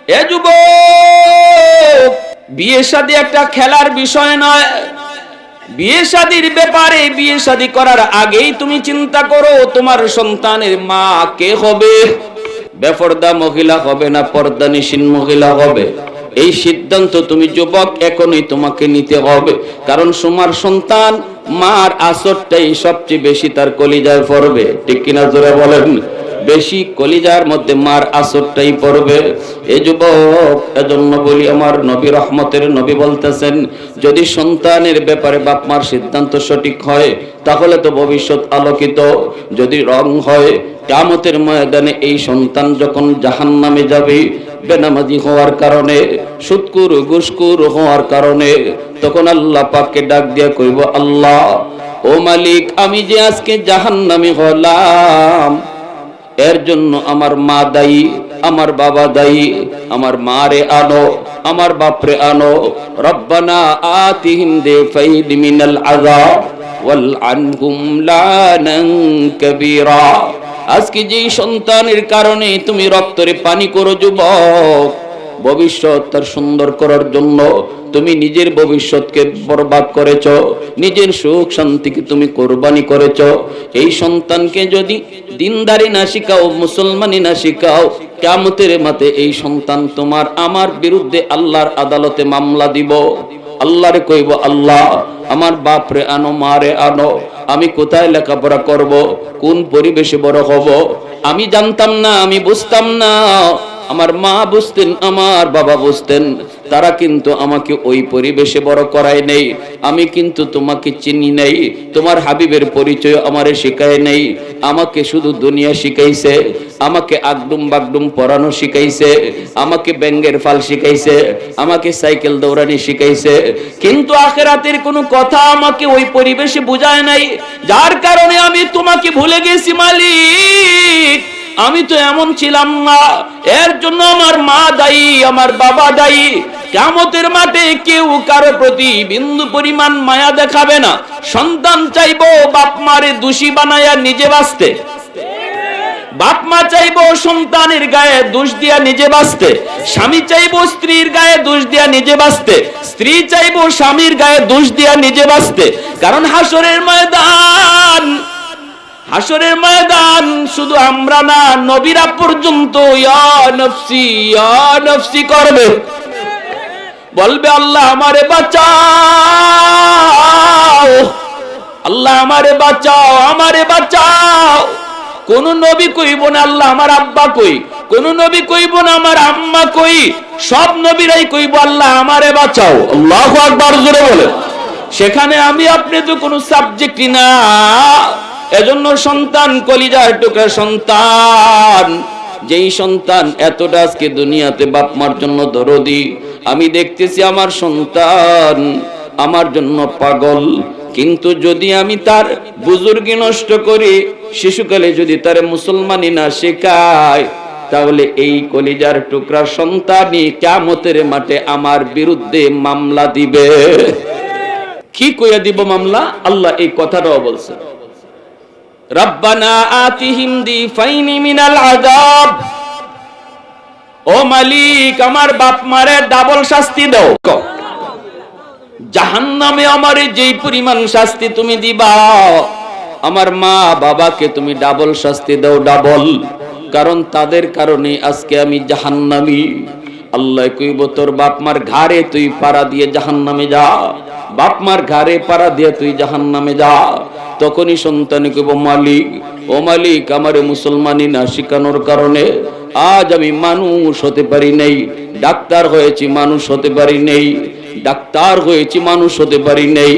এ যুবক, বিয়ে শাদী একটা খেলার বিষয় নয়। বিয়ে শাদীর ব্যাপারে, বিয়ে শাদী করার আগেই তুমি চিন্তা করো তোমার সন্তানের মা কে হবে। বেপরদা মহিলা হবে না পর্দানিশীন মহিলা হবে, এই সিদ্ধান্ত তুমি যুবক এখনই তোমাকে নিতে হবে। কারণ তোমার সন্তান মার আসরটাই সবচেয়ে বেশি তার কলিজায় পড়বে, ঠিক কিনা জোরে বলেন? বেশি কলিজার মধ্যে মার আসরটাই পড়বে। এই যুবক, এজন্য বলি আমার নবী রহমতের নবী বলতেছেন, যদি সন্তানের ব্যাপারে বাপ মার সিদ্ধান্ত সঠিক হয় তাহলে তো ভবিষ্যৎ আলোকিত। যদি রং হয়, কিয়ামতের ময়দানে এই সন্তান যখন জাহান্নামে যাবে বেনামাজি হওয়ার কারণে, সুদখোর ঘুষখোর হওয়ার কারণে, তখন আল্লাহ পাককে ডাক দিয়া কইব, আল্লাহ ও মালিক, আমি যে আজকে জাহান্নামে হলাম এর জন্য আমার মা দায়ী, আমার বাবা দায়ী। আমার মারে আনো, আমার বাপরে আনো। রব্বানা আতিহিম দিফাইদ মিনাল আযাব ওয়াল আনহুম লানান কাবীরা। আজকে যেই সন্তানের কারণে তুমি রক্তরে পানি করো যুবক, ভবিষ্যৎ তার সুন্দর করার জন্য তুমি নিজের ভবিষ্যৎকে বরবাদ করেছ, নিজের সুখ শান্তিকে তুমি কোরবানি করেছ। এই সন্তানকে যদি দিনদারি না শিখাও, মুসলমানি না শিখাও, কিয়ামতের মাঠে এই সন্তান তোমার আমার বিরুদ্ধে আল্লাহর আদালতে মামলা দিব। আল্লাহরে কইব, আল্লাহ আমার বাপরে আনো, মারে আনো। আমি কোথায় লেখাপড়া করব, কোন পরিবেশে বড় হব? আমি জানতাম না, আমি বুঝতাম না। আমার মা বুঝতেন, আমার বাবা বুঝতেন, তারা কিন্তু আমাকে ওই পরিবেশে বড় করায় নেই। আমি কিন্তু তোমাকে চিনি নাই, তোমার হাবিবের পরিচয় আমারে শিখায় নেই। আমাকে শুধু দুনিয়া শিখাইছে, আমাকে আগডুম বাগডুম পড়ানো শিখাইছে, আমাকে ব্যাঙ্গের ফাল শিখাইছে, আমাকে সাইকেল দৌড়ানি শিখাইছে, কিন্তু আখিরাতের কোনো কথা আমাকে ওই পরিবেশে বুঝায় নাই। যার কারণে আমি তোমাকে ভুলে গেছি মালিক। আমি তো এমন ছিলাম না, এর জন্য আমার মা দায়ী, আমার বাবা দায়ী। কিয়ামতের মাঠে কেউ কারো প্রতি বিন্দু পরিমাণ মায়া দেখাবে না। সন্তান চাইবো বাপ মারে দোষী বানায়া নিজে বাঁচতে, বাপ মা চাইবো সন্তানের গায়ে দোষ দিয়া নিজে বাঁচতে, স্বামী চাইবো স্ত্রীর গায়ে দোষ দিয়া নিজে বাঁচতে, স্ত্রী চাইবো স্বামীর গায়ে দোষ দিয়া নিজে বাঁচতে। কারণ হাসরের ময়দান, হাসরের ময়দান শুধু আমরা না, নবীরা পর্যন্ত ইয়া নফসি ইয়া নফসি করবে, বলবে আল্লাহ আমারে বাঁচাও, আল্লাহ আমারে বাঁচাও, আমারে বাঁচাও। কোন নবী কইব না আল্লাহ আমার আব্বা কই, কোন নবী কইব না আমার আম্মা কই, সব নবীরাই কইব আল্লাহ আমারে বাঁচাও। আল্লাহু আকবার জোরে বলে। সেখানে আমি আপনি তো কোনো সাবজেক্টই না। এজন্য সন্তান কলিজার টুকরা সন্তান, যেই সন্তান এতটা আজকে দুনিয়াতে বাপ মার জন্য দরদি। আমি দেখতেছি আমার সন্তান আমার জন্য পাগল, কিন্তু যদি আমি তার বুজুর্গি নষ্ট করি, শিশুকালে যদি তার মুসলমানি না শেখাই, তাহলে এই কলিজার টুকরা সন্তানই কিয়ামতের মাঠে আমার বিরুদ্ধে মামলা দিবে। কি কইয়া দিব মামলা? আল্লাহ এই কথাটাও বলছেন, রব্বানা আতিহিম দিফাইনি মিনাল আযাব। ও মালিক, আমার বাপ মারে ডাবল শাস্তি দাও। জাহান্নামে আমারে যেই পরিমাণ শাস্তি তুমি দিবা, আমার মা বাবাকে তুমি ডাবল শাস্তি দাও, ডাবল। কারণ তাদের কারণে আজকে আমি জাহান্নামী। আল্লাহ কইব, তোর বাপ মার ঘাড়ে তুই পাড়া দিয়ে জাহান্নামে যা, বাপ মার ঘাড়ে পাড়া দিয়ে তুই জাহান্নামে যা। তখনই সন্তান কইব, মালিক ও মালিক, আমারে মুসলমানি না শিখানোর কারণে আজ আমি মানুষ হতে পারি নাই। ডাক্তার হয়েছি, মানুষ হতে পারি নাই। ডাক্তার হয়েছি, মানুষ হতে পারি নাই।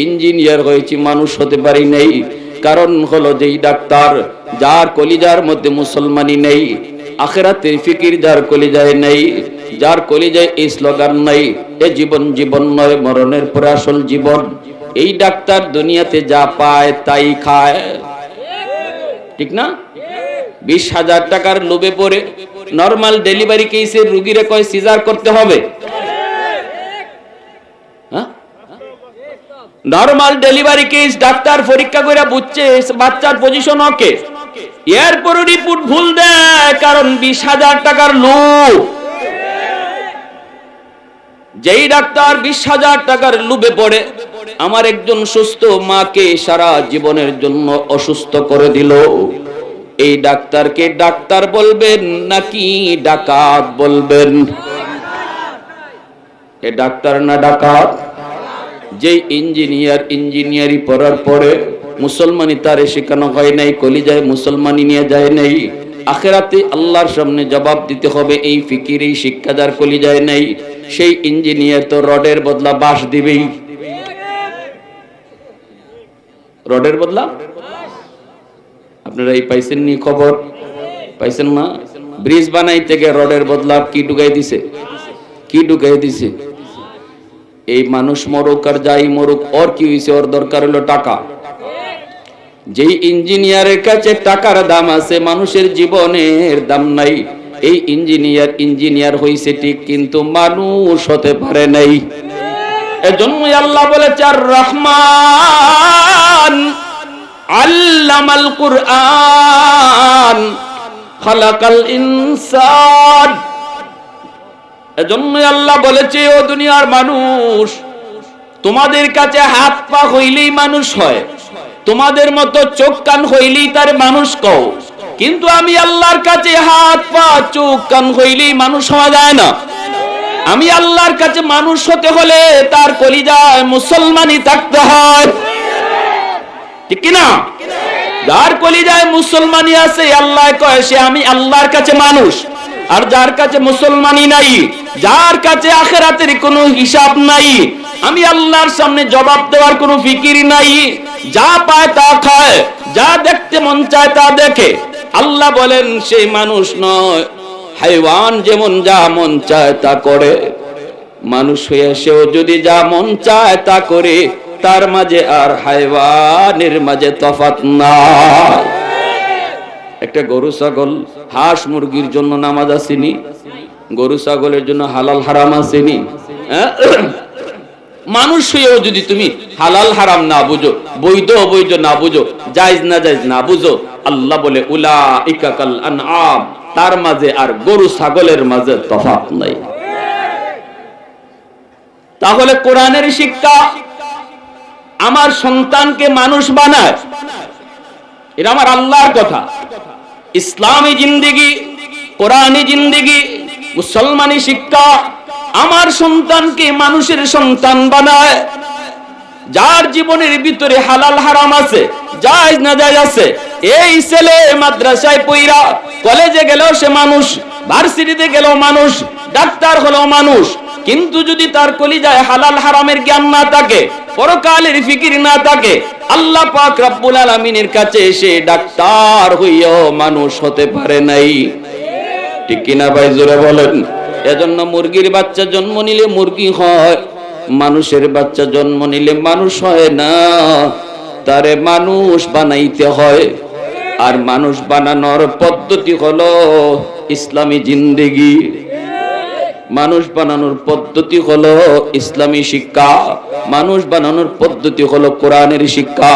ইঞ্জিনিয়ার হয়েছি, মানুষ হতে পারি নাই। কারণ হলো যেই ডাক্তার যার কলিজার মধ্যে মুসলমানি নেই, আখিরাতের ফিকির যার কলিজায় নেই, যার কলিজায় এই স্লোগান নাই, এ জীবন জীবন নয়, মরণের পরে আসল জীবন। এই ডাক্তার দুনিয়াতে যা পায় তাই খায়, ঠিক না? 20,000 টাকার লোভে পড়ে নরমাল ডেলিভারি কেসের রোগীরে কয় সিজার করতে হবে। নরমাল ডেলিভারি কেস ডাক্তার পরীক্ষা করে বুঝছে বাচ্চার পজিশন ওকে, এরপর রিপোর্ট ভুল দেয়, কারণ 20,000 টাকার লোভ। যেই ডাক্তার 20,000 টাকার লোভে পড়ে আমার একজন সুস্থ মাকে সারা জীবনের জন্য অসুস্থ করে দিল, এই ডাক্তারকে ডাক্তার বলবেন নাকি ডাকাত বলবেন? এ ডাক্তার না ডাকাত? যে ইঞ্জিনিয়ারি পড়ার পরে মুসলমানি তারে শেখানো হয় নাই, কলিজায় মুসলমানি নিয়ে যায় নাই, আখিরাতে আল্লাহর সামনে জবাব দিতে হবে এই ফিকির এই শিক্ষা যার কলিজায় নাই, সেই ইঞ্জিনিয়ার তো রডের বদলা বাঁশ দিবেই। রডের বদলা আপনারা এই পাইছেন নি? খবর পাইছেন না? ব্রিজ বানাইতে গিয়ে রডের বদলা কি ঢুকাই দিছে? কি ঢুকাই দিছে? এই মানুষ মরুক আর যাই মরুক, ওর কি হইছে? ওর দরকার হলো টাকা। যেই ইঞ্জিনিয়ারের কাছে টাকার দাম আছে, মানুষের জীবনের দাম নাই। এই ইঞ্জিনিয়ার হইছে ঠিক, কিন্তু মানুষ হতে পারে নাই। এজন্যই আল্লাহ বলেছে আর রহমান আল্লামাল কুরআন খালাকাল ইনসান। এজন্যই আল্লাহ বলেছে ও দুনিয়ার মানুষ, তোমাদের কাছে হাত পা হইলেই মানুষ হয়, তোমাদের মতো চোখ কান হইলেই তার মানুষ কও, কিন্তু আমি আল্লাহর কাছে হাত পা চোখ কান হইলেই মানুষ হওয়া যায় না। আমি আল্লাহর কাছে মানুষ হতে হলে তার কলিজায় মুসলমানি থাকতে হয়, ঠিক কি না? যার কলিজায় মুসলমানি আছে আল্লাহ কয় সে আমি আল্লাহর কাছে মানুষ। আর যার কাছে মুসলমানি নাই, যার কাছে আখিরাতের কোনো হিসাব নাই, আমি আল্লাহর সামনে জবাব দেওয়ার কোনো ফিকির নাই, যা পায় তা খায়, যা দেখতে মন চায় তা দেখে, আল্লাহ বলেন সেই মানুষ নয়। হাইওয়ান যেমন যা মন চায় তা করে, মানুষ হয়ে সেও যদি যা মন চায় তা করে, তার মাঝে আর হাইওয়ানের মাঝে তফাৎ নাই। একটা গরু ছাগল হাঁস মুরগির জন্য নামাজ আসেনি, গরু ছাগলের জন্য হালাল হারাম আসেনি। মানুষ হয়েও যদি তুমি হালাল হারাম না বুঝো, বৈধ অবৈধ না বুঝো, জায়েজ না জায়েজ না বুঝো, আল্লাহ বলে উলাইকা কাল আনআম, তার মাঝে আর গরু ছাগলের মাঝে তফাৎ নাই। তাহলে কোরআনের শিক্ষা আমার সন্তানকে মানুষ বানায়, এটা আমার আল্লাহর কথা। ইসলামী জিন্দেগি, কোরআনী জিন্দেগি, মুসলমানি শিক্ষা আমার সন্তানকে মানুষের সন্তান বানায়। যার জীবনের ভিতরে হালাল হারাম আছে, জায়েজ না জায়েজ আছে, এই ছেলে মাদ্রাসায় পড়া কলেজে গেলেও সে মানুষ, ভার্সিটিতে গেলেও মানুষ, ডাক্তার হলেও মানুষ, কিন্তু যদি তার কলিজায় হালাল হারামের জ্ঞান না থাকে, পরকালের ফিকির না থাকে, আল্লাহ পাক রব্বুল আলামিনের কাছে এসে ডাক্তার হইয়াও মানুষ হতে পারে নাই। ঠিক কিনা ভাই? জোরে বলেন। এজন্য মুরগির বাচ্চা জন্ম নিলে মুরগি হয়, মানুষের বাচ্চা জন্ম নিলে মানুষ হয় না, তারে মানুষ বানাইতে হয়। আর মানুষ বানানোর পদ্ধতি হলো ইসলামী জিন্দেগি, মানুষ বানানোর পদ্ধতি হলো ইসলামী শিক্ষা, মানুষ বানানোর পদ্ধতি হলো কোরআনের শিক্ষা।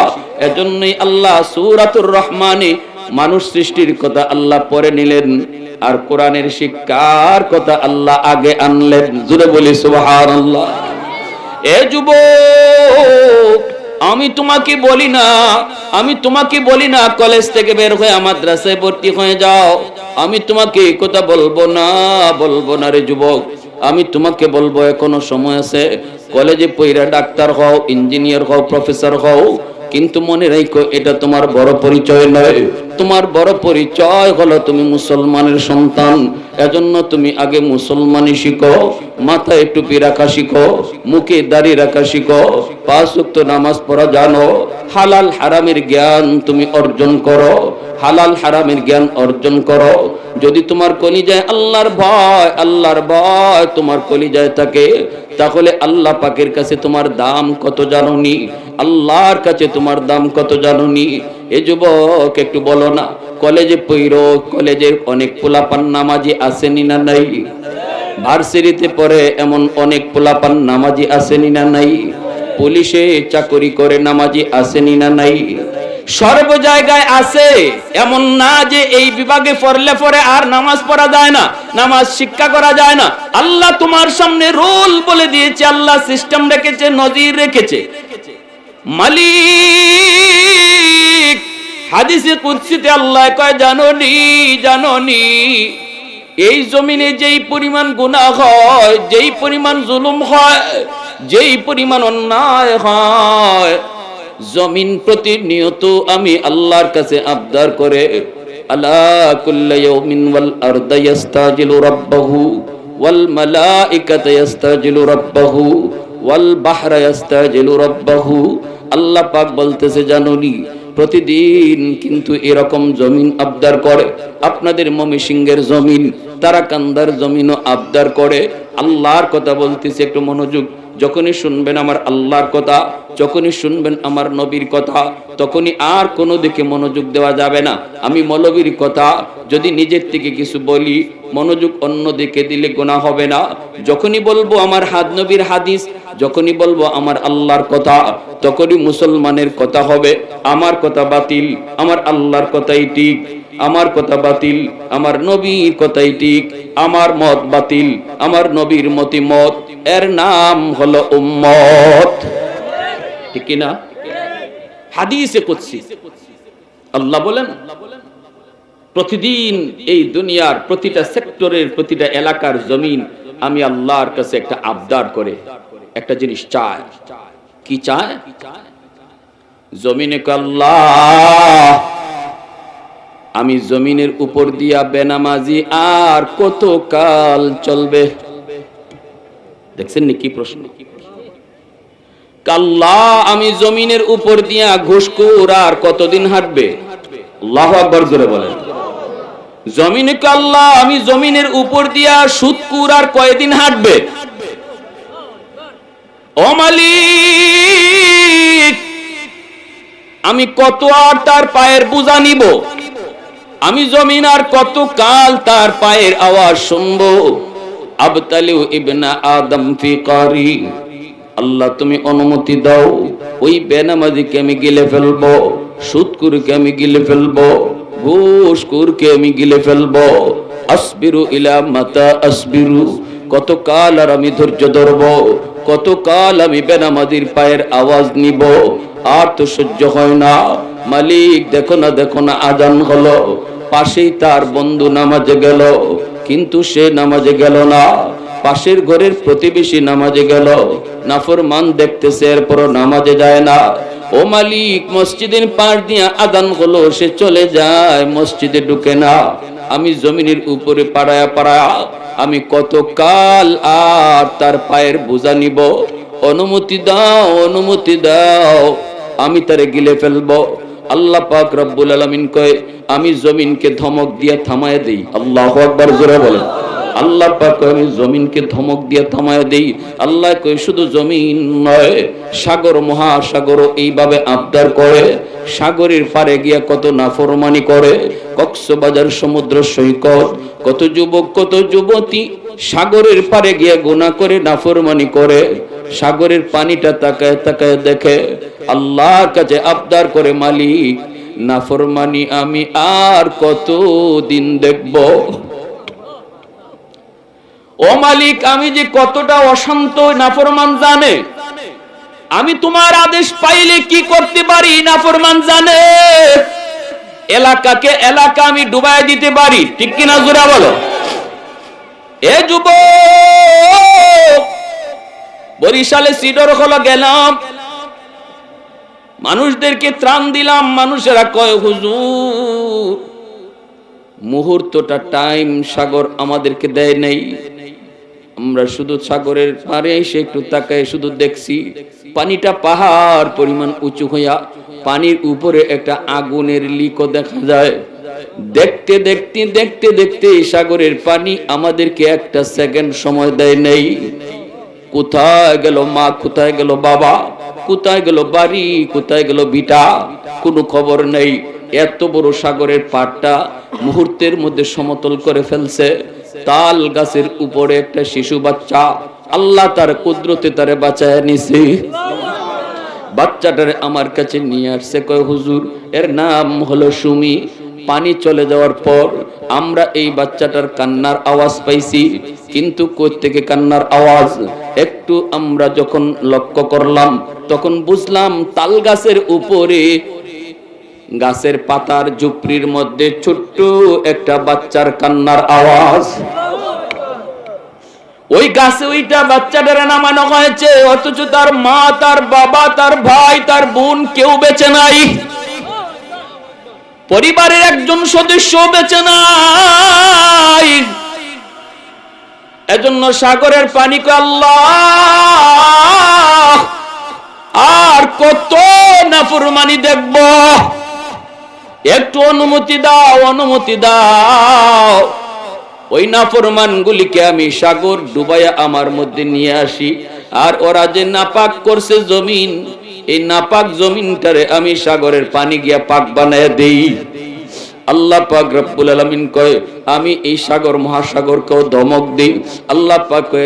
এজন্যই আল্লাহ সূরাতুর রহমানে মানুষ সৃষ্টির কথা আল্লাহ পরে নিলেন, আর কোরআনের শিক্ষার কথা আল্লাহ আগে আনলেন। জোরে বলি সুবহানাল্লাহ। এ যুবক, আমি তোমাকে বলি না কলেজ থেকে বের হয়ে মাদ্রাসায় ভর্তি হয়ে যাও, আমি তোমাকে এই কথা বলবো না রে যুবক। আমি তোমাকে বলবো এখনো সময় আছে, কলেজে পড়া ডাক্তার হও, ইঞ্জিনিয়ার হও, প্রফেসর হও, কিন্তু মনে রাখো এটা তোমার বড় পরিচয় নয়। তোমার বড় পরিচয় হলো তুমি মুসলমানের সন্তান। এজন্য তুমি আগে মুসলমানি শিখো, মাথায় টুপি রাখা শিখো, মুখে দাড়ি রাখা শিখো, 5 ওয়াক্ত নামাজ পড়া জানো, হালাল হারামের জ্ঞান তুমি অর্জন করো, হালাল হারামের জ্ঞান অর্জন করো। যদি তোমার কলিজায় আল্লাহর ভয় তোমার কলিজায় থাকে, তাহলে আল্লাহ পাকের কাছে তোমার দাম কত জানোনি? আল্লাহর কাছে তোমার দাম কত জানোনি? এ যুবক একটু বলো না, কলেজে পড়ো, কলেজের অনেক পোলাপান নামাজি আসেনি না নাই? ভার্সিটিতে পড়ে এমন অনেক পোলাপান নামাজি আসেনি না নাই? পুলিশে চাকরি করে নামাজি আসেনি না নাই? সর্ব জায়গায় আছে, এমন না যে এই বিভাগে পড়লে পরে আর নামাজ পড়া যায় না, নামাজ শিক্ষা করা যায় না। আল্লাহ তোমার সামনে রোল বলে দিয়েছে, আল্লাহ সিস্টেম রেখেছে, নজির রেখেছে। মালিক হাদিসে কুদসিতে আল্লাহ কয়, জানোনি এই জমিনে যেই পরিমাণ গুনাহ হয়, যেই পরিমাণ জুলুম হয়, যেই পরিমাণ অন্যায় হয়, জমিন প্রতিনিয়ত আমি আল্লাহর কাছে আবদার করে, আলা কুল্লি ইয়াউমিন ওয়াল আরদু ইস্তাজিলু রাব্বাহু ওয়াল মালাইকাতু ইস্তাজিলু রাব্বাহু ওয়াল বাহরা ইস্তাজিলু রাব্বাহু। আল্লাহ পাক বলতেছে, জানোনি প্রতিদিন কিন্তু এরকম জমিন আবদার করে। আপনাদের ময়মনসিংহের জমিন, তারাকান্দার জমিনও আবদার করে। আল্লাহর কথা বলতেছে, একটু মনোযোগ। যখনই শুনবেন আমার আল্লাহর কথা, যখনই শুনবেন আমার নবীর কথা, তখনই আর কোনো দিকে মনোযোগ দেওয়া যাবে না। আমি মৌলবীর কথা যদি নিজের থেকে কিছু বলি, মনোযোগ অন্য দিকে দিলে গুনাহ হবে না। যখনই বলবো আমার নবীর হাদিস, যখনই বলবো আমার আল্লাহর কথা, তখনই মুসলমানের কথা হবে আমার কথা বাতিল, আমার আল্লাহর কথাই ঠিক। আমার কথা বাতিল, আমার নবীর কথাই ঠিক। আমার মত বাতিল, আমার নবীর মতি মত। এর নাম হলো উম্মত, ঠিক কি না? হাদিসে কুদসি আল্লাহ বলেন, প্রতিদিন এই দুনিয়ার প্রতিটা সেক্টরের, প্রতিটা এলাকার জমিন আমি আল্লাহর কাছে একটা আবদার করে একটা জিনিস চায়। কি চায়? জমিনে আল্লাহ, আমি জমিনের উপর দিয়া বেনামাজি আর কত কাল চলবে? দেখছেন নি কি প্রশ্ন? আল্লাহ, আমি জমিনের উপর দিয়া ঘুষখোর আর কতদিন হাঁটবে? আল্লাহু আকবার জোরে বলেন। জমিনে আল্লাহ, আমি জমিনের উপর দিয়া সুদখোর আর কয়দিন হাঁটবে? ও মালিক, আমি কত আর তার পায়ের বোঝা নিব? আমি জমিন আর কত কাল তার পায়ের আওয়াজ শুনবো? আবতালিউ ইবনা আদম ফি কারি। আল্লাহ, তুমি অনুমতি দাও, ওই বেনামাজিকে আমি গিলে ফেলবো, সুদখোরকে আমি গিলে ফেলবো, ঘুষখোরকে আমি গিলে ফেলবো। আসবিরু ইলা মাতা আসবিরু, কত কাল আর আমি ধৈর্য ধরবো? কত কাল আমি বেনামাজির পায়ের আওয়াজ নিব? আর তো সহ্য হয় না। মালিক, দেখো না আজান হলো, পাশেই তার বন্ধু নামাজে গেল, কিন্তু সে নামাজে গেল না। পাশের ঘরের প্রতিবেশী নামাজে গেল, নাফরমান দেখতেছে, এরপরও নামাজে যায় না। ও মালিক, মসজিদের পাশ দিয়ে আজান হলো, সে চলে যায়, মসজিদে ঢুকে না। আমি জমিনের উপরে পাড়ায়া আমি কত কাল আর তার পায়ের বোঝা নিব? অনুমতি দাও, আমি তারে গিলে ফেলবো। আল্লাহ পাক রব্বুল আলামিন কয়, আমি জমিনকে ধমক দিয়ে থামায় দেই। আল্লাহু আকবার জোরে বলেন। আল্লাহ পাক কয়, আমি জমিনকে ধমক দিয়ে থামায় দেই। আল্লাহ কয়, শুধু জমিন নয়, সাগর মহাসাগরও এইভাবে আবদার করে। সাগরের পারে গিয়া কত নাফরমানি করে। কক্সবাজার সমুদ্র সৈকত, কত যুবক কত যুবতী সাগরের পারে গিয়া গুনাহ করে, নাফরমানি করে। সাগরের পানিটা তাকায় দেখে, আল্লাহর কাছে আবদার করে, মালিক, নাফরমানি আমি আর কত দিন দেখব? ও মালিক, আমি যে কতটা অশান্ত নাফরমান জানে। আমি তোমার আদেশ পাইলে কি করতে পারি নাফরমান জানে। এলাকা আমি ডুবাই দিতে পারি, ঠিক কিনা জোরে বলো। এ যুবক, বরিশালে সিডর হলো গেলাম, মানুষদেরকে ত্রাণ দিলাম। মানুষেরা কয়, হুজুর, মুহূর্তটা টাইম সাগর আমাদেরকে দেয় নাই। আমরা শুধু সাগরের পারে এসে একটু তাকায় শুধু দেখছি, পানিটা পাহাড় পরিমাণ উঁচু হইয়া, পানির উপরে একটা আগুনের লিকো দেখা যায়। দেখতে দেখতে সাগরের পানি আমাদেরকে একটা সেকেন্ড সময় দেয় নাই। কোথায় গেল মা, কোথায় গেল বাবা, কোথায় গেল বাড়ি, কোথায় গেল ভিটা, কোনো খবর নেই। এত বড় সাগরের পাড়টা মুহূর্তের মধ্যে সমতল করে ফেলছে। তাল গাছের উপরে একটা শিশু বাচ্চা, আল্লাহ তার কুদরতে তারে বাঁচায় নিছে। বাচ্চাটারে আমার কাছে নিয়ে আসছে, কয় হুজুর এর নাম হলো সুমি। পানি চলে যাওয়ার পর আমরা এই বাচ্চাটার কান্নার আওয়াজ পাইছি, কিন্তু কই থেকে কান্নার আওয়াজ একটু আমরা যখন লক্ষ্য করলাম তখন বুঝলাম তাল গাছের উপরে গাছের পাতার ঝুপড়ির মধ্যে ছোট্ট একটা বাচ্চার কান্নার আওয়াজ। ওই গাছে ওইটা বাচ্চাটারে নামানো হয়েছে, অথচ তার মা, তার বাবা, তার ভাই, তার বোন কেউ বেঁচে নাই, পরিবারের একজন সদস্য বেঁচে নাই। এজন্য সাগরের পানিকে আল্লাহ আর কত নাফরমানি দেখব, একটু অনুমতি দাও, অনুমতি দাও। ওই নাফরমান গুলিকে আমি সাগর ডুবাইয়া আমার মধ্যে নিয়ে আসি, আর ওরা যে নাপাক করছে জমিন, এই নাপাক জমিনটারে আমি সাগরের পানি গিয়া পাক বানায় দেই। আল্লাহ পাক রব্বুল আলামিন কয় আমি এই সাগর মহাসাগরকেও ধমক দেই। আল্লাহ পাক কয়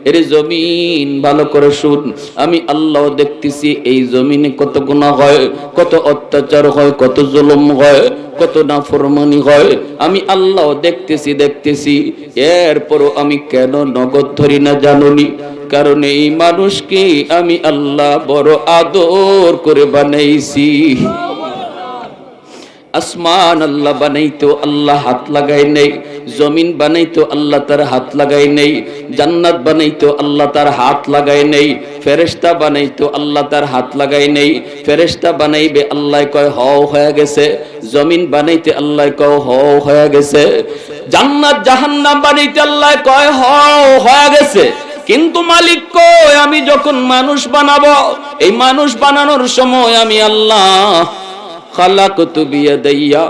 এরে জমিন ভালো করে শুন, আমি আল্লাহ দেখতেছি এই জমিনে কত গুনাহ হয়, কত অত্যাচার হয়, কত জুলুম হয়, কত নাফরমানি হয়, আমি আল্লাহ দেখতেছি। এরপরও আমি কেন নগদ ধরি না জানুনি? কারণ এই মানুষকে আমি আল্লাহ বড় আদর করে বানাইছি। আসমান আল্লাহ বানাইতো আল্লাহ হাত লাগাই নেই, জমিন বানাইতো আল্লাহ তার হাত লাগাই নেই, জান্নাত বানাইতো আল্লাহ তার হাত লাগাই নেই, ফেরেশতা বানাইতো আল্লাহ তার হাত লাগাই নেই। ফেরেশতা বানাইবে আল্লাহ কয় হও হয়ে গেছে, জমিন বানাইতে আল্লাহ কয় হও হয়ে গেছে, জান্নাত জাহান্নাম বানাইতে আল্লাহ কয় হও হয়ে গেছে। কিন্তু মালিক কয় আমি যখন মানুষ বানাবো, এই মানুষ বানানোর সময় আমি আল্লাহ খালাকতু বিয়াদাইয়া,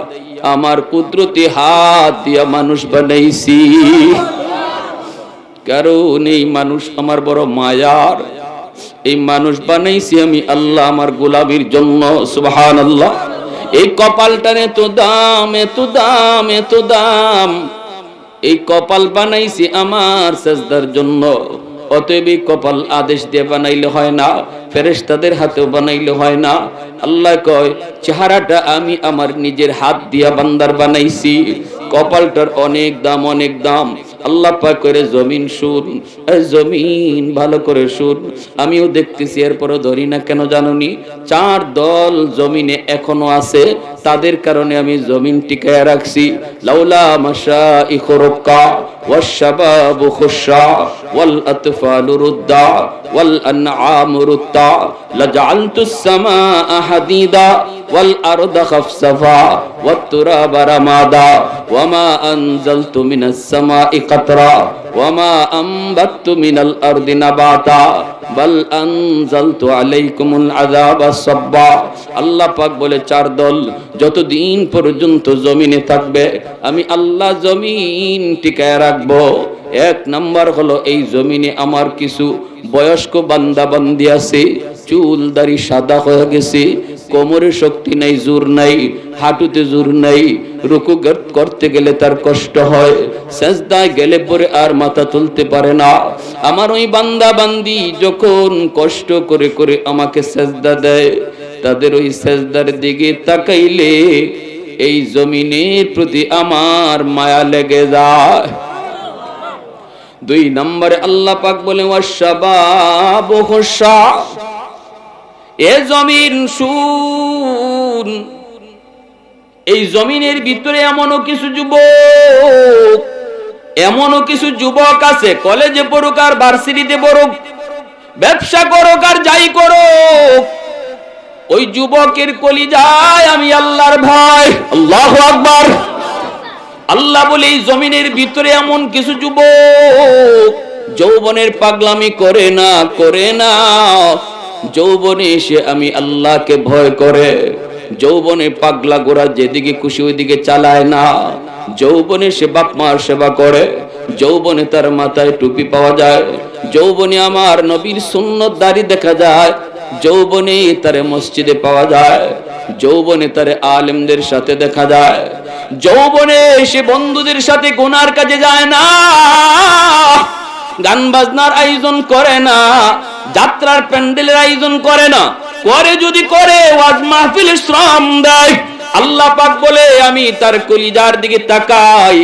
আমার কুদরতি হাত দিয়া মানুষ বানাইছি। কারণ এই মানুষ আমার বড় মায়ার, এই মানুষ বানাইছি আমি আল্লাহ আমার গোলামির জন্য। সুবহানাল্লাহ। এই কপালটার এত দাম, এত দাম, এত দাম। এই কপাল বানাইছি আমার সাজদার জন্য। অতএব এই কপাল আদেশ দিয়ে বানাইলে হয় না, ফেরেশতাদের হাতেও বানাইলে হয় না। আল্লাহ কয় চেহারাটা আমি আমার নিজের হাত দিয়া বান্দার বানাইছি, কপালটার অনেক দাম, অনেক দাম। আল্লাহ পাক করে জমিন শুন, জমিন ভালো করে শুন, আমিও দেখতেছি এরপরও ধরি না কেন জানুনি? 4 দল জমিনে এখনো আছে, তাদের কারণে আমি জমিন টিকায় রাখছি। লাউলা মাশাইখু রুক্কা ওয়াশ-শাবাবু খুশা ওয়াল আতফালু রুদ্দা ওয়াল আনআমু রুত্তা লাজআলতুস সামাআ হাদিদা ওয়াল আরদা খাফসাফা ওয়াত তুরাবা রামাদা ওয়ামা আনজালতু মিনাস সামাই কাতরা ওয়ামা আনবাততু মিনাল আরদি নাবাতা বাল আনজালতু আলাইকুমুল আযাবা সাব্বা। আল্লাহ পাক বলে 4 দল যতদিন পর্যন্ত জমিনে থাকবে আমি আল্লাহ জমিন টিকায় রাখবো। 1 নাম্বার হলো এই জমিনে আমার কিছু বয়স্ক বান্দা বান্দি আছে, চুল দাড়ি সাদা হয়ে গেছে, কোমরে শক্তি নাই, জোর নাই, হাঁটুতে জোর নাই, রুকু করতে গেলে তার কষ্ট হয়, সেজদায় গেলে পরে আর মাথা তুলতে পারে না। আমার ওই বান্দা বান্দি যখন কষ্ট করে করে আমাকে সেজদা দেয়, তাদের ওই সেজদার দিকে তাকাইলে এই জমিনের প্রতি আমার মায়া লেগে যায়। 2 নম্বরে আল্লাহ পাক বলে ওয়াশ-শাবাবু খুশা, এ জমিন শুন, এই জমিনের ভিতরে এমনও কিছু যুবক আছে, কলেজে পড়ুক আর ভার্সিটিতে পড়ুক, ব্যবসা করুক আর যাই করুক, ওই যুবকের কলিজায় আমি আল্লাহর ভয়। আল্লাহু আকবার। আল্লাহ বলে এই জমিনের ভিতরে এমন কিছু যুবক যৌবনের পাগলামি করে না, যৌবনে এসে আমি আল্লাহকে ভয় করে, যৌবনে পাগলা গোরা যেদিকে খুশি ওইদিকে চালায় না, যৌবনে সে বাপ মার সেবা করে, যৌবনে তার মাথায় টুপি পাওয়া যায়, যৌবনে আমার নবীর সুন্নত দাড়ি দেখা যায়, যৌবনে তারে মসজিদে পাওয়া যায়, যৌবনে তারে আলেমদের সাথে দেখা যায়, যৌবনে সে বন্ধুদের সাথে গুনার কাজে যায় না, গান বাজনার আয়োজন করে না, যাত্রার প্যান্ডেলের আয়োজন করে না, করে যদি করে ওয়াজ মাহফিলে শ্রম দেয়। আল্লাহ পাক বলে আমি তার কলিজার দিকে তাকাই,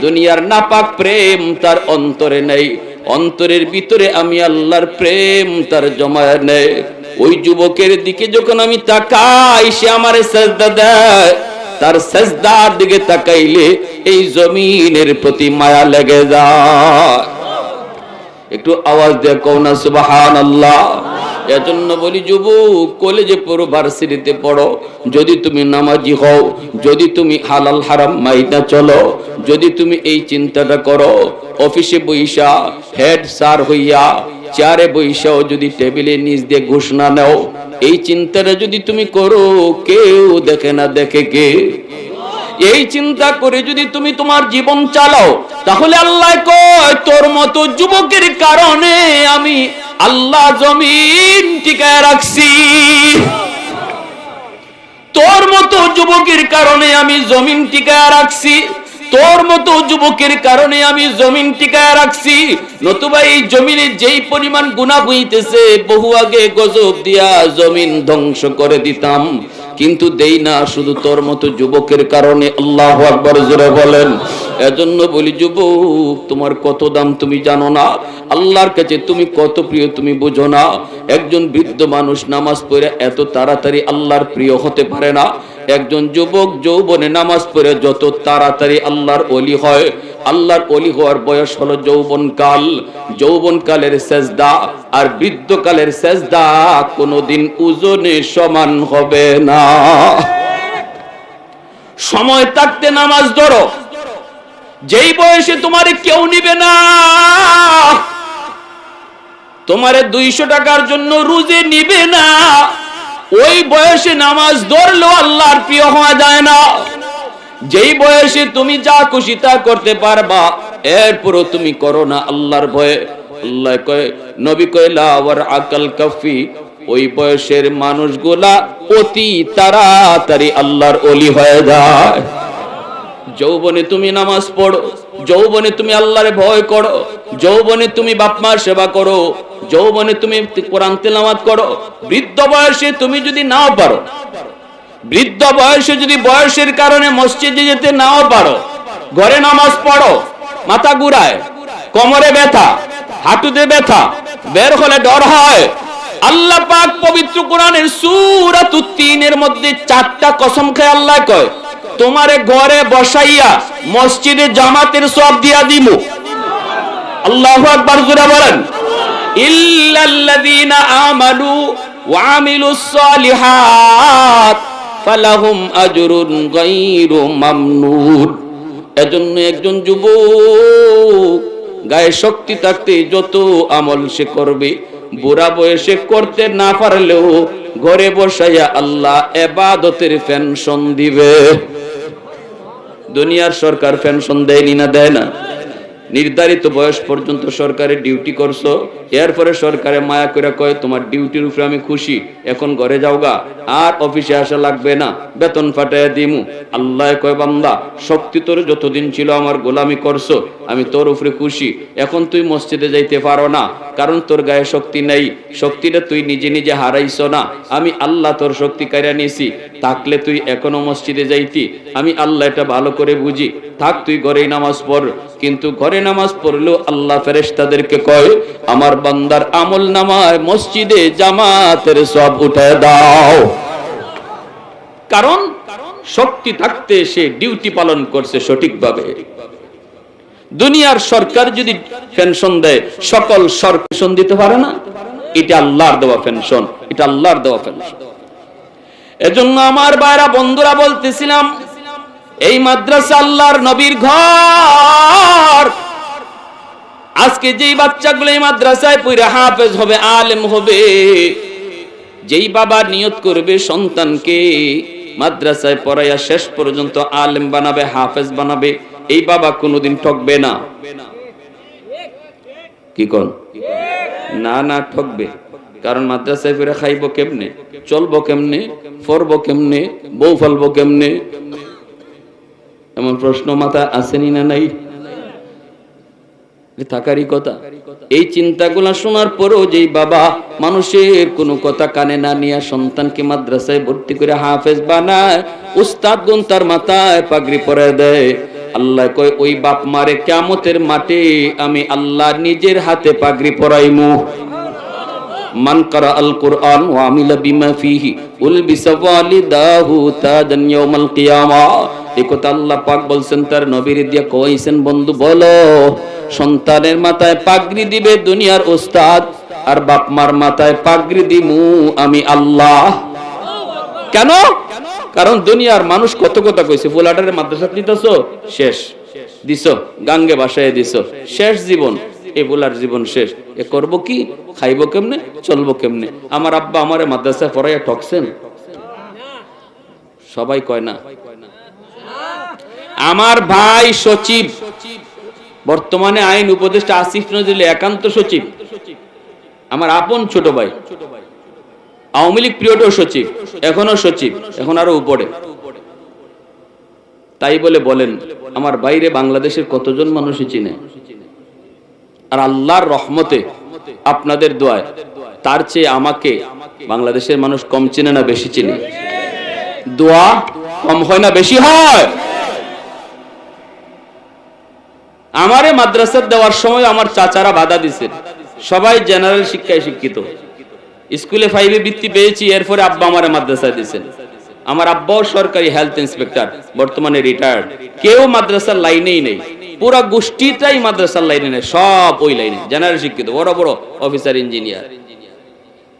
দুনিয়ার নাপাক প্রেম তার অন্তরে নেই, অন্তরের ভিতরে আমি আল্লাহর প্রেম তার জমায় নেই। ওই যুবকের দিকে যখন আমি তাকাই, সে আমারে সেজদা দেয়, তার সেজদার দিকে তাকাইলে এই জমিনের প্রতি মায়া লেগে যায়। একটু আওয়াজ দিয়ে কও না সুবহানাল্লাহ। এজন্য বলি যুবক, কলেজে পড়ো, ভার্সিটিতে পড়ো, যদি তুমি নামাজি হও, যদি তুমি হালাল হারাম মাইনা চলো, যদি তুমি এই চিন্তাটা করো, অফিসে বইসা হেড স্যার হইয়া চেয়ারে বইসাও যদি টেবিলের নিচ দিয়ে ঘুষ না নাও, এই চিন্তাটা যদি তুমি করো, কেউ দেখে না, দেখে কে? এই চিন্তা করে যদি তুমি তোমার জীবন চালাও, তাহলে আল্লাহ কয় তোর মতো যুবকের কারণে আমি আল্লাহ জমিন টিকায় রাখছি, তোর মতো যুবকের কারণে আমি জমিন টিকায় রাখছি, তোর মতো যুবকের কারণে আমি জমিন টিকায় রাখছি। নতুবা এই জমিনে যেই পরিমাণ গুনাহ হইতেছে, বহু আগে গজব দিয়া জমিন ধ্বংস করে দিতাম, কিন্তু দেই না, শুধু তোর মতো যুবকের কারণে। আল্লাহু আকবার, জোরে বলেন। এজন্য বলি যুবক, তোমার কত দাম তুমি জানো না, আল্লাহর কাছে তুমি কত প্রিয় তুমি বুঝো না। একজন বৃদ্ধ মানুষ নামাজ পড়ে এত তাড়াতাড়ি আল্লাহর প্রিয় হতে পারে না। একজন যুবক যৌবনে নামাজ পড়ে যত তাড়াতাড়ি আল্লাহর ওলি হয়, আল্লাহর ওলি হওয়ার বয়স হলো যৌবনকাল। যৌবনকালের সেজদা আর বৃদ্ধকালের সেজদা কোনোদিন ওজনে সমান হবে না। সময় থাকতে নামাজ ধরো, যেই বয়সে তোমারে কেউ নিবে না, তোমারে 200 টাকার জন্য রোজে নিবে না, ওই বয়সে নামাজ ধরলেও আল্লাহর প্রিয় হওয়া যায় না। যেই বয়সে তুমি যা খুশি তা করতে পারবা, এরপরও তুমি করো না আল্লাহর ভয়ে। আল্লাহ কয়, নবী কয় লা ওয়ার আকাল কাফি, ওই বয়সের মানুষগুলা অতি তাড়াতাড়ি আল্লাহর ওলি হয়ে যায়। যৌবনে তুমি নামাজ পড়ো, যৌবনে তুমি আল্লাহর ভয় করো, যৌবনে তুমি বাপ মার সেবা করো, যৌবনে তুমি কোরআন তেলাওয়াত করো। বৃদ্ধ বয়সে তুমি যদি নাও পারো, বৃদ্ধ বয়সে যদি বয়সের কারণে মসজিদে যেতে নাও পারো, ঘরে নামাজ পড়ো, মাথা ঘুরায়, কোমরে ব্যথা, হাঁটুতে ব্যথা, বের হলে ডর হয়, আল্লাহ পাক পবিত্র কোরআনের সূরাতুত তিনের মধ্যে 4টা কসম খেয়ে আল্লাহ কয়, তোমারে ঘরে বসাইয়া মসজিদে জামাতের সওয়াব দিয়া দিমু। আল্লাহু আকবার, জোরে বলেন। ইল্লাল্লাযীনা আমানু ওয়া আমিলুস সালিহাত ফালাহুম আজরুন গায়রু মামনুন। এজন্য একজন যুবক গায়ে শক্তি থাকতে যত আমল সে করবে, বুড়া বয়সে করতে না পারলেও ঘরে বসাইয়া আল্লাহ ইবাদতের পেনশন দিবে। দুনিয়ার সরকার পেনশন দেয়নি না, দেয় না? নির্ধারিত বয়স পর্যন্ত সরকারে ডিউটি করছো, এরপরে সরকারে মায়া করে কয় তোমার ডিউটির উপরে আমি খুশি, এখন ঘরে যাওগা, আর অফিসে আসা লাগবে না, বেতন ফাটাইয়া দিমু। আল্লাহ কয় বান্দা, শক্তি তোর যতদিন ছিল আমার গোলামি করছো, আমি তোর উপরে খুশি। এখন তুই মসজিদে যাইতে পারো না, কারণ তোর গায়ে শক্তি নেই, শক্তিটা তুই নিজে নিজে হারাইছো না, আমি আল্লাহ তোর শক্তি কাইরা নিয়েছি। থাকলে তুই এখনো মসজিদে যাইতি, আমি আল্লাহ এটা ভালো করে বুঝি, থাক তুই ঘরেই নামাজ পড়। কিন্তু ঘরে নামাজ পড়লেও আল্লাহ ফেরেশতাদেরকে কয়, আমার বান্দার আমল নামায় মসজিদে জামাতের সব উঠায় দাও, কারণ শক্তি থাকতে সে ডিউটি পালন করছে সঠিকভাবে। দুনিয়ার সরকার যদি পেনশন দেয়, সকল সরকার পেনশন দিতে পারে না, এটা আল্লাহর দেওয়া পেনশন, এটা আল্লাহর দেওয়া পেনশন। এজন্য আমার ভাইরা বন্ধুরা বলতেছিলাম, এই মাদ্রাসা আল্লাহর নবীর ঘর। আজকে যেই বাচ্চাগুলো এই মাদ্রাসায় পড়ে হাফেজ হবে, আলেম হবে, যেই বাবা নিয়ত করবে সন্তানকে মাদ্রাসায় পড়াইয়া শেষ পর্যন্ত আলেম বানাবে, হাফেজ বানাবে, এই বাবা কোনোদিন ঠকবে না। কি কোন না? না, ঠকবে। কারণ মাদ্রাসায় পড়ে খাইবো কেমনে, চলবো কেমনে, পড়বো কেমনে, বউ ফেলবো কেমনে, এমন প্রশ্ন মাথা আসেনি না নাই? থাকারই কথা। এই চিন্তাগুলো শোনার পরেও যেই বাবা মানুষের কোনো কথা কানে না নিয়ে সন্তানকে মাদ্রাসায় ভর্তি করে হাফেজ বানায়, উস্তাদ গুন তার মাথায় পাগড়ি পরায় দেয়, আল্লাহ কয় ওই বাপ মারে কিয়ামতের মাঠে আমি আল্লাহ নিজের হাতে পাগড়ি পরাইমু। মান কারা আল কুরআন ওয়া আমিলা বিমা ফিহি উলবিসা ওয়ালিদাহু তাদান ইয়াউমাল কিয়ামা। এই কথা আল্লাহ পাক বলছেন তার নবীর দিয়া কইছেন, বন্ধু বলো সন্তানের মাথায় পাগড়ি দিবে দুনিয়ার ওস্তাদ, আর বাপ মার মাথায় পাগড়ি দিমু আমি আল্লাহ। কেন? কারণ দুনিয়ার মানুষ কত কথা কইছে, ফুলাটারে মাদ্রাসা দিতেছো শেষ, দিছো গাঙ্গে বাসায় দিছো শেষ জীবন, এই বুলার জীবন শেষ, এ করবো কি, খাইবো কেমনে, চলবো কেমনে। আমার আব্বা আমারে মাদ্রাসায় পড়াইয়া ঠকছেন? সবাই কয় না। আমার ভাই সচিব, বর্তমানে আইন উপদেষ্টা আসিফ নজরুল একান্ত সচিব, আমার আপন ছোট ভাই, আওয়ামী লীগ পিরিয়ডেও সচিব, এখনো সচিব, এখন আরো উপরে। তাই বলে বলেন আমার বাইরে বাংলাদেশের কতজন মানুষই চিনে? আর আল্লাহর রহমতে আপনাদের দোয়ায় তার চেয়ে আমাকে বাংলাদেশের মানুষ কম চিনে না বেশি চিনে? দোয়া কম হয় না বেশি হয়? আমারে মাদ্রাসা দেওয়ার সময় আমার চাচারা বাধা দিছে, সবাই জেনারেল শিক্ষায় শিক্ষিত, স্কুলে 5-এ বৃত্তি পেয়েছি, এরপরে আব্বা আমারে মাদ্রাসায় দিয়েছেন। আমার আব্বাও সরকারি হেলথ ইন্সপেক্টর, বর্তমানে রিটায়ার্ড, কেউ মাদ্রাসার লাইনেই নেই, পুরা গোষ্ঠীটাই মাদ্রাসার লাইনে নেই, সব ওই লাইনে জেনারেল শিক্ষিত, বড় বড় অফিসার, ইঞ্জিনিয়ার।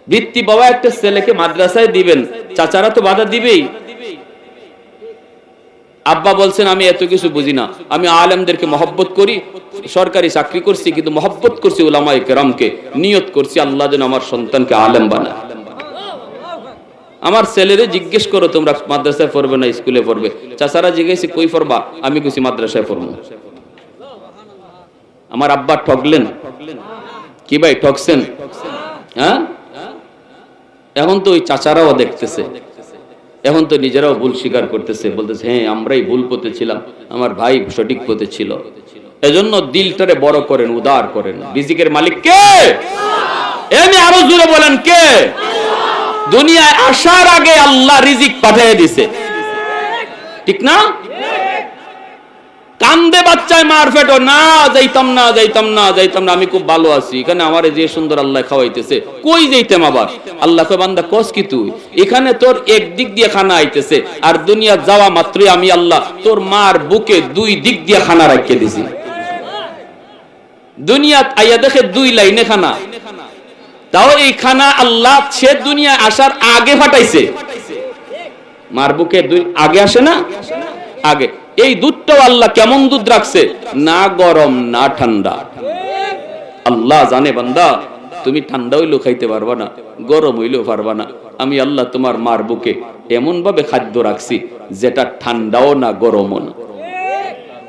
বৃত্তি বাবা একটা ছেলেকে মাদ্রাসায় দিবেন, চাচারা তো বাধা দিবেই। আব্বা বলছেন আমি এত কিছু বুঝি না, আমি আলেমদেরকে মহব্বত করি, সরকারি চাকরি করছি কিন্তু মহব্বত করছি উলামায়ে কেরামকে, নিয়ত করছি আল্লাহ যেন আমার সন্তানকে আলেম বানায়। আমার ছেলেরে জিজ্ঞেস করো তোমরা মাদ্রাসায় পড়বে না স্কুলে পড়বে? চাচারা জিজ্ঞেস কই পড়বা? আমি কইছি মাদ্রাসায় পড়বো। আমার আব্বা ঠকলেন কি ভাই? ঠকছেন? হ্যাঁ, এখন তো ওই চাচারাও দেখতেছে, এখন তো নিজেরাও ভুল স্বীকার করতেছে, বলতেছে হ্যাঁ আমরাই ভুল পথে ছিলাম, আমার ভাই সঠিক পথে ছিল। এজন্য দিলটারে বড় করেন, উদার করেন। রিজিকের মালিক কে? এমনি আরো জোরে বলেন কে? দুনিয়ায় আসার আগে আল্লাহ রিজিক পাঠিয়ে দিছে, ঠিক না? কান্দে বাচ্চায় মার ফেটো, না যাইতাম না, যাইতাম না, যাইতাম না, আমি খুব ভালো আছি এখানে, আমারে যে সুন্দর আল্লাহ খাওয়াইতেছে, কই যাইতাম আবার? আল্লাহ কয় বান্দা কস কি তুই? এখানে তোর একদিক দিয়ে খানা আইতেছে, আর দুনিয়া যাওয়া মাত্রই আমি আল্লাহ তোর মার বুকে 2 দিক দিয়ে খানা রাখিয়ে দিছি। দুনিয়া আইয়া দেখে 2 লাইনে খানা, তাও এই খানা আল্লাহ সে দুনিয়া আসার আগে ফাটাইছে। মার বুকে 2 আগে আসে না? আগে। এই দুধটাও আল্লাহ কেমন দুধ রাখছে, না গরম না ঠান্ডা। আল্লাহ জানে বান্দা তুমি ঠান্ডা হইলেও খাইতে পারবা না, গরম হইলেও পারবা না, আমি আল্লাহ তোমার মার বুকে এমন ভাবে খাদ্য রাখছি যেটা ঠান্ডাও না গরমও না।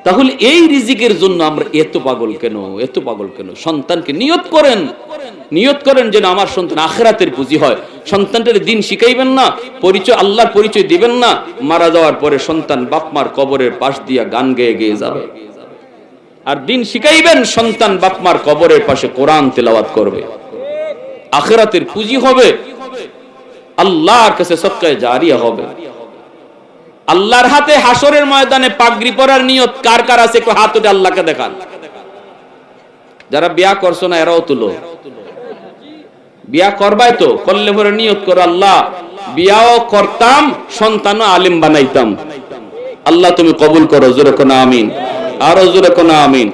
তাহলে এই রিজিকের জন্য আমরা এত পাগল কেন, এত পাগল কেন? সন্তানকে নিয়ত করেন, নিয়ত করেন যেন আমার সন্তান আখিরাতের পুঁজি হয়। সন্তানটার দিন শিখাইবেন না, পরিচয় আল্লাহর পরিচয় দিবেন না, মারা যাওয়ার পরে সন্তান বাপ মার কবরের পাশ দিয়া গান গেয়ে গেয়ে যাবে। আর দিন শিখাইবেন, সন্তান বাপ মার কবরের পাশে কোরআন তেলাওয়াত করবে, আখিরাতের পুঁজি হবে, আল্লাহর কাছে সদকায়ে জারিয়া হবে। আল্লাহর হাতে হাসরের ময়দানে পাগড়ি পরার নিয়ত কার কার আছে একটু হাত উঠে আল্লাহকে দেখান। যারা বিয়া করছো না এরাও তুলো। বিয়া করবাই তো, করলে পরে নিয়ত করো আল্লাহ বিয়াও করতাম, সন্তানও আলেম বানাইতাম, আল্লাহ তুমি কবুল করো। জোরে কোন আমিন, আরো জোরে কোন আমিন।